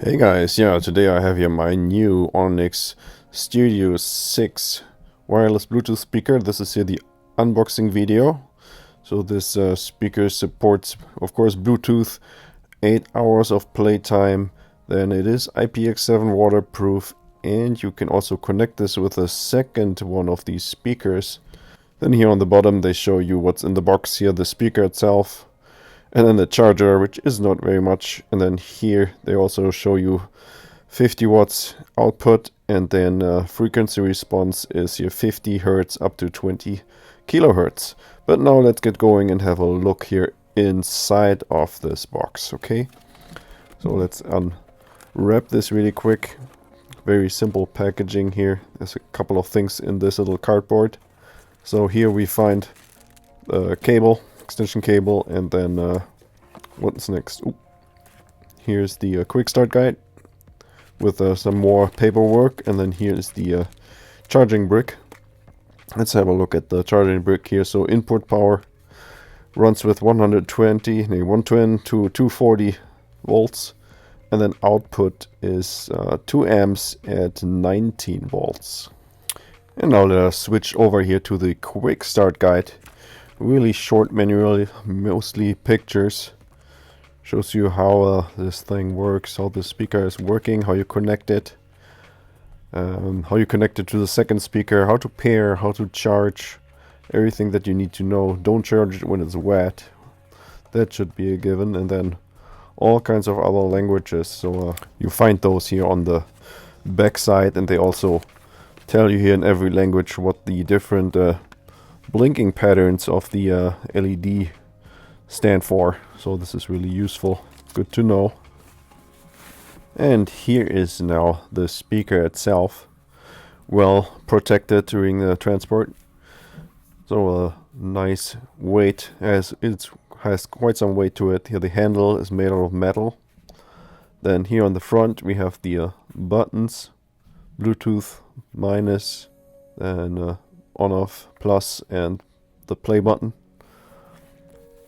Hey guys, yeah, today I have here my new ONYX Studio 6 wireless Bluetooth speaker. This is here the unboxing video. So this speaker supports, of course, Bluetooth, 8 hours of playtime. Then it is IPX7 waterproof, and you can also connect this with a second one of these speakers. Then here on the bottom they show you what's in the box here, the speaker itself. And then the charger, which is not very much. And then here they also show you 50 watts output, and then frequency response is here 50 hertz up to 20 kilohertz. But now let's get going and have a look here inside of this box, okay? So let's unwrap this really quick. Very simple packaging here. There's a couple of things in this little cardboard. So here we find a cable, extension cable, and then what's next? Ooh. Here's the quick start guide with some more paperwork, and then here's the charging brick. Let's have a look at the charging brick here. So input power runs with 120 to 240 volts, and then output is 2 amps at 19 volts. And now let us switch over here to the quick start guide. Really short manual, mostly pictures. Shows you how this thing works, how the speaker is working, how you connect it, how you connect it to the second speaker, how to pair, how to charge, everything that you need to know. Don't charge it when it's wet. That should be a given. And then all kinds of other languages. So you find those here on the back side, and they also tell you here in every language what the different blinking patterns of the LED stand for. So this is really useful, good to know. And here is now the speaker itself, well protected during the transport. So a nice weight, as it has quite some weight to it. Here the handle is made out of metal. Then here on the front we have the buttons, Bluetooth minus, and on off plus, and the play button.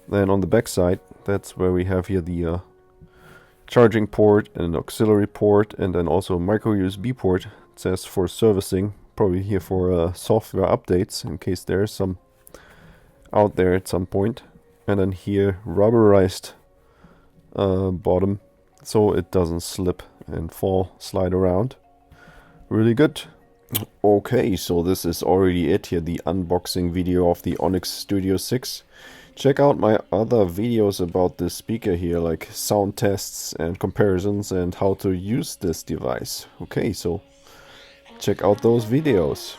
Then on the back side, that's where we have here the charging port and an auxiliary port, and then also a micro USB port. It says for servicing, probably here for software updates in case there's some out there at some point. And then here rubberized bottom, so it doesn't slip and slide around. Really good. Okay, so this is already it here, the unboxing video of the ONYX Studio 6. Check out my other videos about this speaker here, like sound tests and comparisons and how to use this device. Okay, so check out those videos.